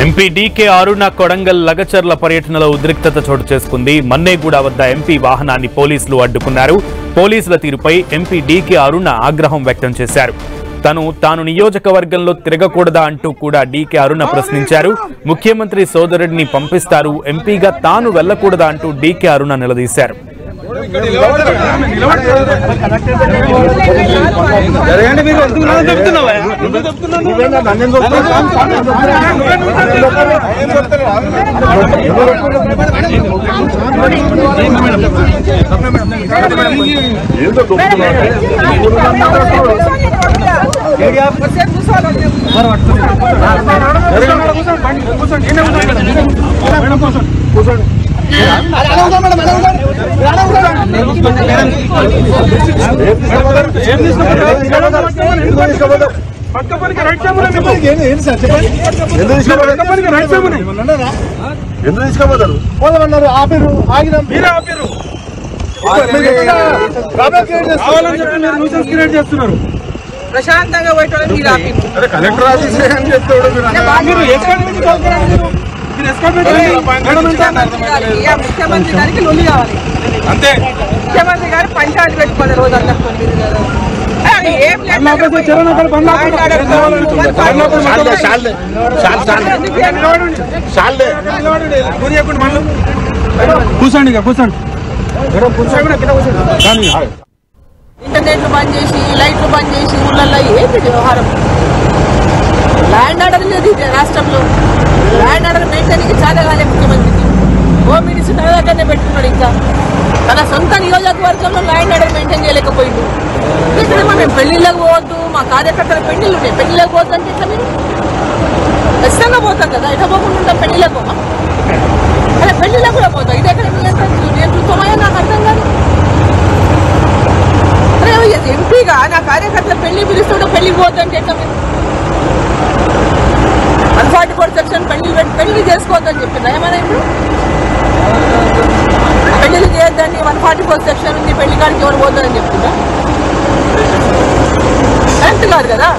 MP DK అరుణ కొడంగల్ లగచర్ల పర్యటనలో ఉద్రిక్తత చోటు చేసుకుంది. మన్నేగూడ వద్ద ఎంపీ వాహనాన్ని పోలీసులు అడ్డుకున్నారు. పోలీసుల తీరుపై ఎంపీ డీకే అరుణ ఆగ్రహం వ్యక్తం చేశారు. తాను నియోజకవర్గంలో తిరగకూడదా అంటూ కూడా డీకే అరుణ ప్రశ్నించారు. ముఖ్యమంత్రి సోదరుడిని పంపిస్తారు, ఎంపీగా తాను వెళ్లకూడదా అంటూ డీకే అరుణ నిలదీశారు. ప్రశాంతంగా కలెక్టర్ ఆఫీస్ ముఖ్యమంత్రి గారికి లొల్లి కావాలి అంతే. ముఖ్యమంత్రి గారు పంచాయతీ పెట్టుకోవాలి రోజు కూర్చోండి కూర్చోండి. ఇంటర్నెట్లు బంద్ చేసి లైట్లు బంద్ చేసి ఊళ్ళల్లో ఏంటి వ్యవహారం? ల్యాండ్ ఆర్డర్ లేదు రాష్ట్రంలో. ల్యాండ్ ఆర్డర్ మెయింటైన్కి చాలా కాలే ముఖ్యమంత్రికి. హోమ్ మినిస్టర్ తన దగ్గరనే పెట్టుకున్నాడు. ఇంకా తన సొంత నియోజకవర్గంలో ల్యాండ్ ఆర్డర్ మెయింటైన్ చేయలేకపోయింది. ఇక్కడేమో మేము పెళ్లిళ్ళకి పోవద్దు, మా కార్యకర్తల పెళ్లిళ్ళు ఉన్నాయి, పెళ్లిళ్ళకి పోవద్దు అంటే ఇట్లా మీరు ఖచ్చితంగా పోతాం కదా. ఇట్లా పోకుండా ఉంటాం, పెళ్లిళ్ళకి పోమా? అదే పెళ్లిళ్ళకి కూడా పోతాం. ఇది ఎక్కడ నేతృత్వమయ్యా నాకు అర్థం కాదు. ఎంపీగా నా కార్యకర్తల పెళ్లి పిలుస్తుంటే పెళ్లికి పోతుంటే ఎట్లా మీరు 144 సెక్షన్ పెళ్లి చేసుకోవద్దని చెప్పిందా ఏమైనా? ఇప్పుడు పెళ్లిళ్ళు చేయొద్దని 144 సెక్షన్ ఉంది, పెళ్లి కాడికి ఎవరు పోతుందని చెప్తుందా? కరెక్ట్ కాదు కదా.